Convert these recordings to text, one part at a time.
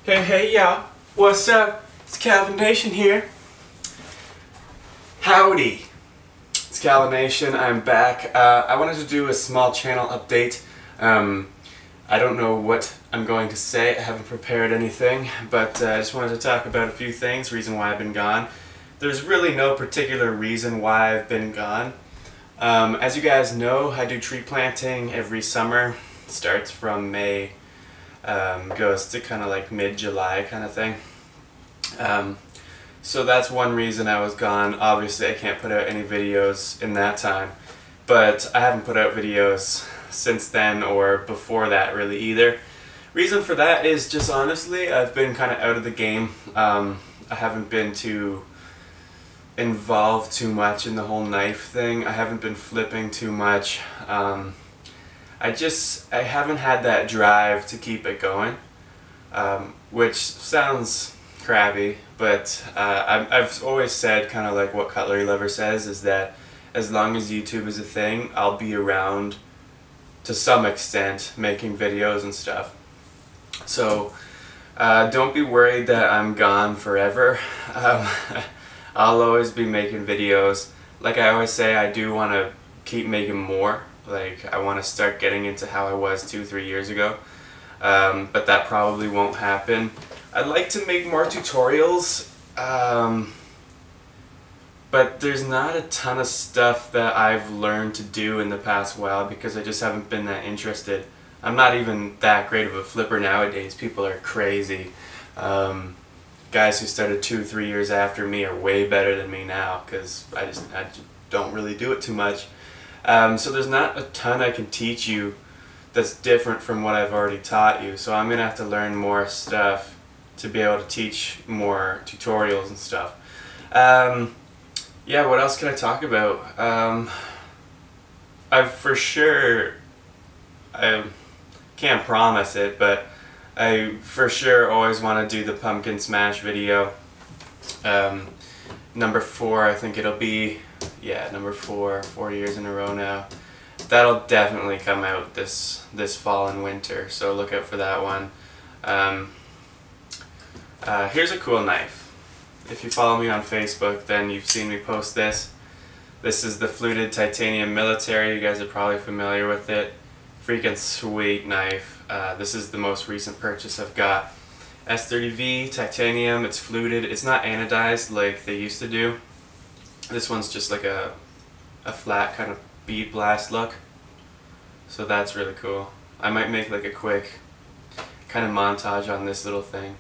Hey, y'all. What's up? It's CalviNNatioN here. Howdy. It's CalviNNatioN. I'm back. I wanted to do a small channel update. I don't know what I'm going to say. I haven't prepared anything, but I just wanted to talk about a few things, reason why I've been gone. There's really no particular reason why I've been gone. As you guys know, I do tree planting every summer. It starts from May. Goes to kind of like mid-July kind of thing. So that's one reason I was gone. Obviously I can't put out any videos in that time, but I haven't put out videos since then or before that really either. Reason for that is just honestly I've been kind of out of the game. I haven't been too involved too much in the whole knife thing. I haven't been flipping too much. I haven't had that drive to keep it going, which sounds crabby, but I've always said, kind of like what Cutlery Lover says, is that as long as YouTube is a thing, I'll be around to some extent making videos and stuff. So don't be worried that I'm gone forever. I'll always be making videos. Like I always say, I do want to keep making more. Like, I want to start getting into how I was 2-3 years ago, but that probably won't happen. I'd like to make more tutorials, but there's not a ton of stuff that I've learned to do in the past while because I just haven't been that interested. I'm not even that great of a flipper nowadays. People are crazy. Guys who started 2-3 years after me are way better than me now because I just don't really do it too much. So there's not a ton I can teach you that's different from what I've already taught you. So I'm going to have to learn more stuff to be able to teach more tutorials and stuff. Yeah, what else can I talk about? I can't promise it, but I for sure always want to do the pumpkin smash video. Number 4, I think it'll be. Yeah, number 4 years in a row now. That'll definitely come out this fall and winter, so look out for that one. Here's a cool knife. If you follow me on Facebook, then you've seen me post this. This is the fluted titanium military. You guys are probably familiar with it. Freaking sweet knife. This is the most recent purchase I've got. S30V titanium. It's fluted. It's not anodized like they used to do. This one's just like a flat kind of bead blast look. So that's really cool. I might make like a quick kind of montage on this little thing.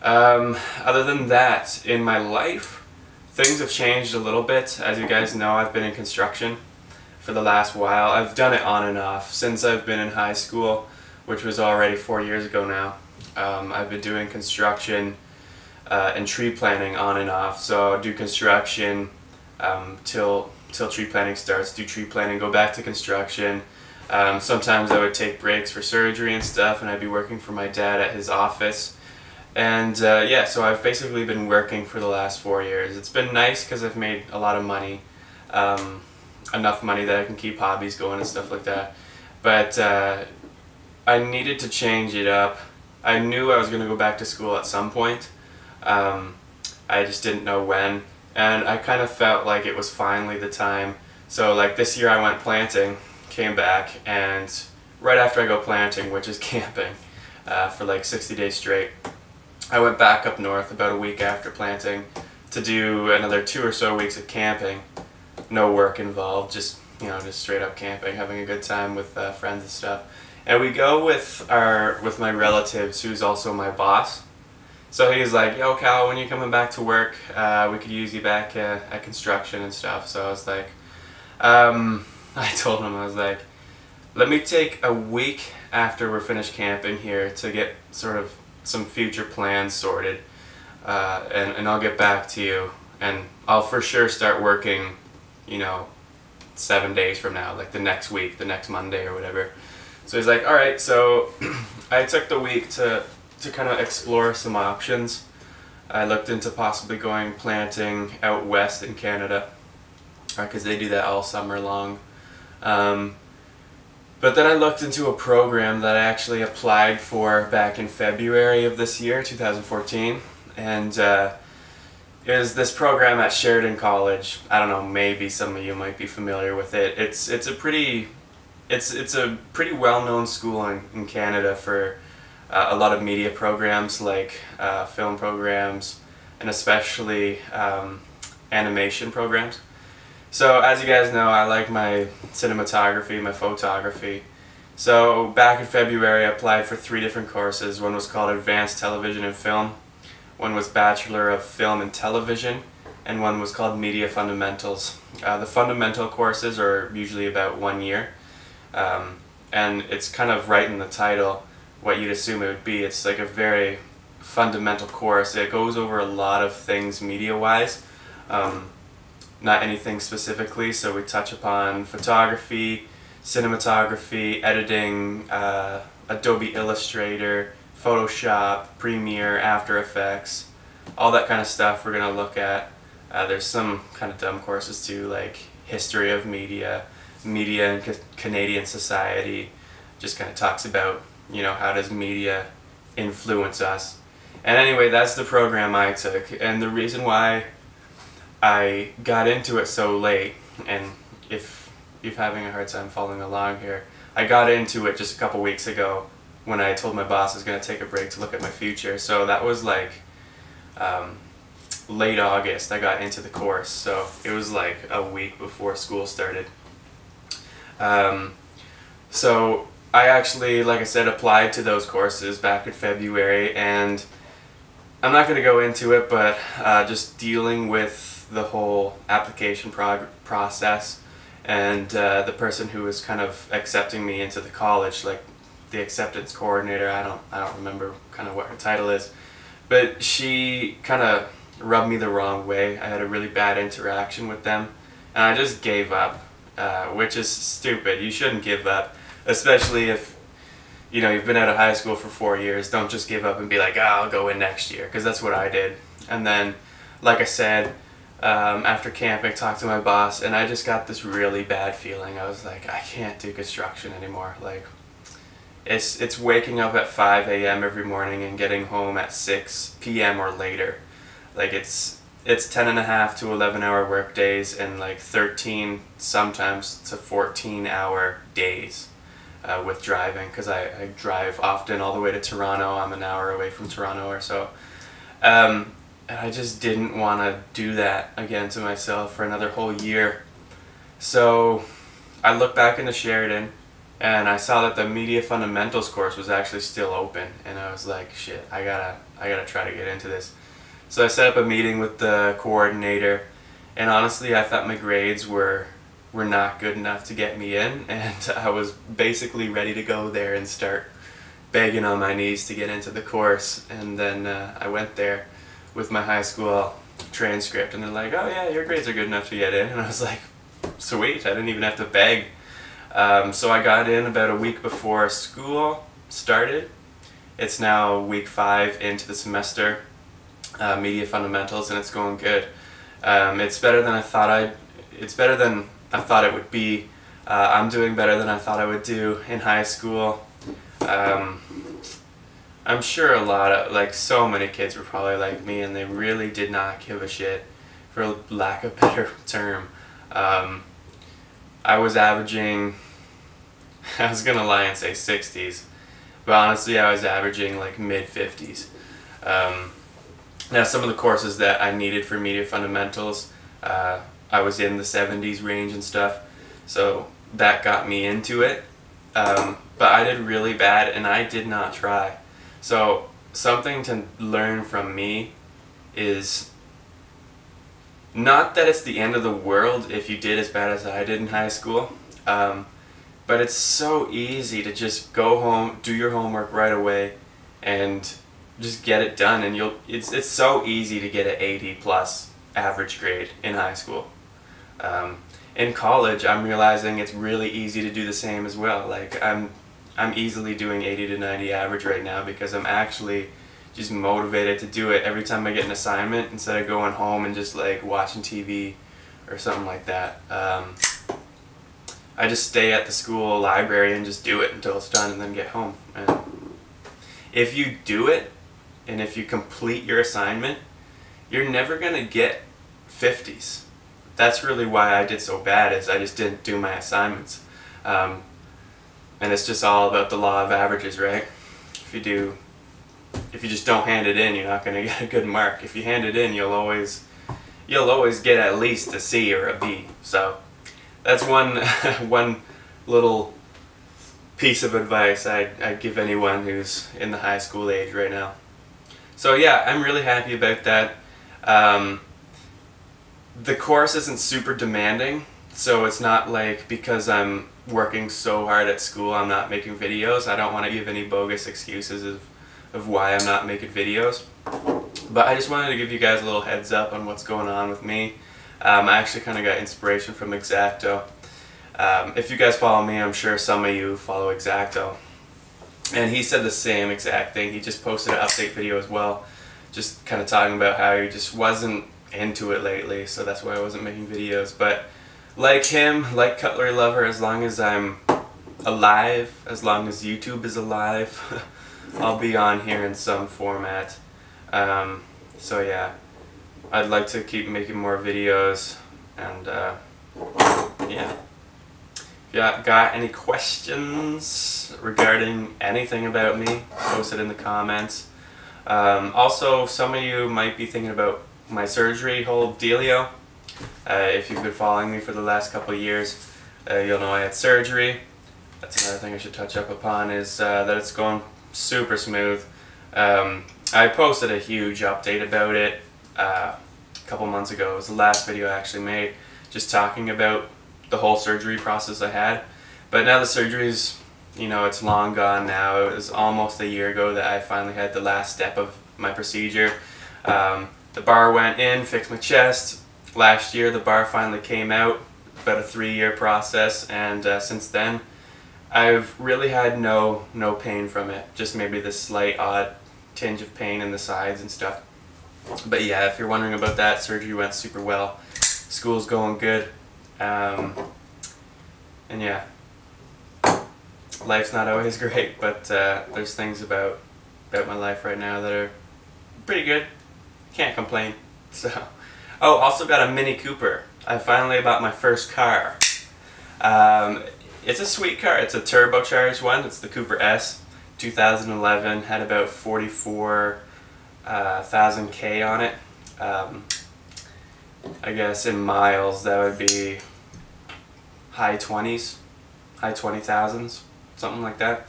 Other than that, in my life, things have changed a little bit. As you guys know, I've been in construction for the last while. I've done it on and off since I've been in high school, which was already 4 years ago now. I've been doing construction and tree planting on and off. So I'll do construction till tree planting starts, do tree planting, go back to construction. Sometimes I would take breaks for surgery and stuff, and I'd be working for my dad at his office. And yeah, so I've basically been working for the last 4 years. It's been nice because I've made a lot of money, enough money that I can keep hobbies going and stuff like that. But I needed to change it up. I knew I was going to go back to school at some point. I just didn't know when, and I kind of felt like it was finally the time. So like this year I went planting, came back, and right after I go planting, which is camping, for like 60 days straight, I went back up north about a week after planting to do another 2 or so weeks of camping. No work involved, just just straight up camping, having a good time with friends and stuff. And we go with my relatives, who's also my boss. So he's like, yo Cal, when you coming back to work, we could use you back at construction and stuff. So I was like, I told him, I was like, let me take a week after we're finished camping here to get sort of some future plans sorted, and I'll get back to you, and I'll for sure start working, 7 days from now, like the next week, the next Monday or whatever. So he's like, alright, so I took the week to kind of explore some options. I looked into possibly going planting out west in Canada, because they do that all summer long. But then I looked into a program that I actually applied for back in February of this year, 2014, and it was this program at Sheridan College. I don't know, maybe some of you might be familiar with it. It's a pretty well-known school in Canada for a lot of media programs like film programs and especially animation programs. So as you guys know, I like my cinematography, my photography. So back in February I applied for 3 different courses. One was called Advanced Television and Film, one was Bachelor of Film and Television, and one was called Media Fundamentals. The fundamental courses are usually about 1 year, and it's kind of right in the title what you'd assume it would be. It's like a very fundamental course. It goes over a lot of things media-wise, not anything specifically, so we touch upon photography, cinematography, editing, Adobe Illustrator, Photoshop, Premiere, After Effects, all that kind of stuff we're going to look at. There's some kind of dumb courses too, like History of Media, Media and Canadian Society, just kind of talks about, you know, how does media influence us. And anyway, that's the program I took, and the reason why I got into it so late, and if you're having a hard time following along here, I got into it just a couple weeks ago when I told my boss I was going to take a break to look at my future. So that was like late August I got into the course, so it was like a week before school started. So I actually, like I said, applied to those courses back in February, and I'm not going to go into it, but just dealing with the whole application process and the person who was kind of accepting me into the college, like the acceptance coordinator, I don't remember kind of what her title is, but she kind of rubbed me the wrong way. I had a really bad interaction with them, and I just gave up, which is stupid. You shouldn't give up, especially if, you know, you've been out of high school for 4 years. Don't just give up and be like, I'll go in next year, because that's what I did. And then, like I said, after camping, talked to my boss, and I just got this really bad feeling. I was like, I can't do construction anymore. Like, it's waking up at 5 a.m. every morning and getting home at 6 p.m. or later. Like, it's 10.5 to 11-hour work days and like 13 sometimes to 14-hour days with driving, because I drive often all the way to Toronto. I'm an hour away from Toronto or so. And I just didn't want to do that again to myself for another whole year. So I looked back into Sheridan and I saw that the Media Fundamentals course was actually still open, and I was like, shit, I gotta try to get into this. So I set up a meeting with the coordinator, and honestly I thought my grades were not good enough to get me in, and I was basically ready to go there and start begging on my knees to get into the course. And then I went there with my high school transcript, and they're like, oh yeah, your grades are good enough to get in, and I was like, sweet, I didn't even have to beg. So I got in about a week before school started. It's now week 5 into the semester, Media Fundamentals, and it's going good. It's better than I thought it would be. I'm doing better than I thought I would do in high school. I'm sure so many kids were probably like me, and they really did not give a shit, for lack of a better term. I was averaging, I was gonna lie and say 60s, but honestly I was averaging like mid-50s. Now some of the courses that I needed for Media Fundamentals, I was in the 70s range and stuff, so that got me into it. But I did really bad and I did not try. So something to learn from me is not that it's the end of the world if you did as bad as I did in high school, but it's so easy to just go home, do your homework right away, and just get it done. And it's so easy to get an 80+ average grade in high school. In college, I'm realizing it's really easy to do the same as well. Like I'm easily doing 80 to 90 average right now because I'm actually just motivated to do it every time I get an assignment, instead of going home and just like watching TV or something like that. I just stay at the school library and just do it until it's done and then get home. And if you do it, and if you complete your assignment, you're never going to get 50s. That's really why I did so bad, is I just didn't do my assignments. And it's just all about the law of averages, right? If you just don't hand it in, you're not going to get a good mark. If you hand it in, you'll always get at least a C or a B. So that's one one little piece of advice I'd give anyone who's in the high school age right now. So yeah, I'm really happy about that. The course isn't super demanding, so it's not like because I'm working so hard at school I'm not making videos. I don't want to give any bogus excuses of why I'm not making videos. But I just wanted to give you guys a little heads up on what's going on with me. I actually kind of got inspiration from Exacto. If you guys follow me, I'm sure some of you follow Exacto. And he said the same exact thing. He just posted an update video as well, just kind of talking about how he just wasn't into it lately, so that's why I wasn't making videos. But like him, like Cutlery Lover, as long as I'm alive, as long as YouTube is alive, I'll be on here in some format. So yeah, I'd like to keep making more videos, and yeah. If you got any questions regarding anything about me, post it in the comments. Also, some of you might be thinking about my surgery whole dealio. If you've been following me for the last couple of years, you'll know I had surgery. That's another thing I should touch up upon, is that it's going super smooth. I posted a huge update about it a couple months ago. It was the last video I actually made, just talking about the whole surgery process I had. But now the surgery's, you know, it's long gone now. It was almost a year ago that I finally had the last step of my procedure. The bar went in, fixed my chest. Last year the bar finally came out, about a 3-year process, and since then I've really had no pain from it. Just maybe this slight odd tinge of pain in the sides and stuff. But yeah, if you're wondering about that, surgery went super well. School's going good. And yeah, life's not always great, but there's things about my life right now that are pretty good. Can't complain. So, oh, also got a Mini Cooper. I finally bought my first car. It's a sweet car. It's a turbocharged one. It's the Cooper S, 2011. Had about 44,000 K on it. I guess in miles that would be high 20s, high 20,000s, something like that.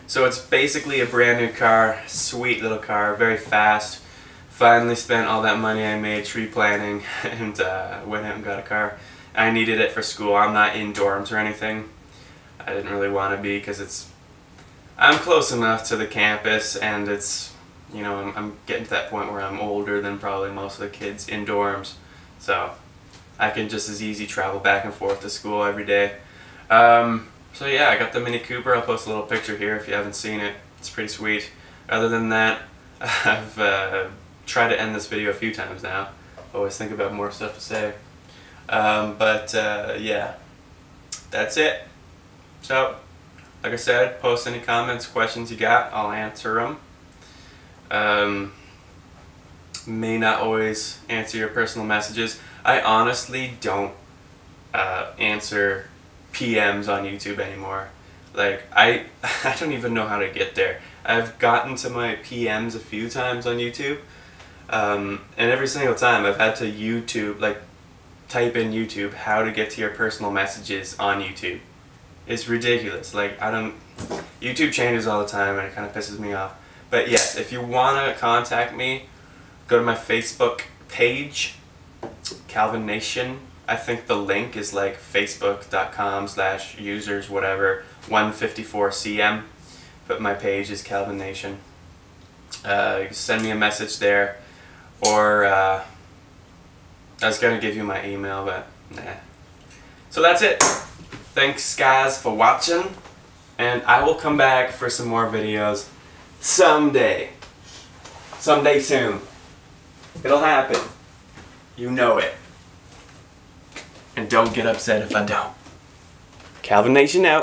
So it's basically a brand new car, sweet little car, very fast. Finally spent all that money I made tree planting and went out and got a car. I needed it for school. I'm not in dorms or anything. I didn't really want to be, because I'm close enough to the campus, and it's, you know, I'm getting to that point where I'm older than probably most of the kids in dorms, so I can just as easy travel back and forth to school every day. So yeah, I got the Mini Cooper. I'll post a little picture here if you haven't seen it. It's pretty sweet. Other than that, I've tried to end this video a few times now. Always think about more stuff to say. Yeah, that's it. So, like I said, post any comments, questions you got. I'll answer them. May not always answer your personal messages. I honestly don't answer PMs on YouTube anymore. Like, I don't even know how to get there. I've gotten to my PMs a few times on YouTube, and every single time I've had to type in YouTube how to get to your personal messages on YouTube. It's ridiculous. Like, YouTube changes all the time and it kind of pisses me off. But yes, if you want to contact me, go to my Facebook page, CalviNNatioN. I think the link is like facebook.com/users whatever 154cm, but my page is CalviNNatioN. You can send me a message there, or I was going to give you my email, but nah. So that's it. Thanks guys for watching, and I will come back for some more videos someday. Someday soon. It'll happen. You know it. And don't get upset if I don't. Calvin Nation out.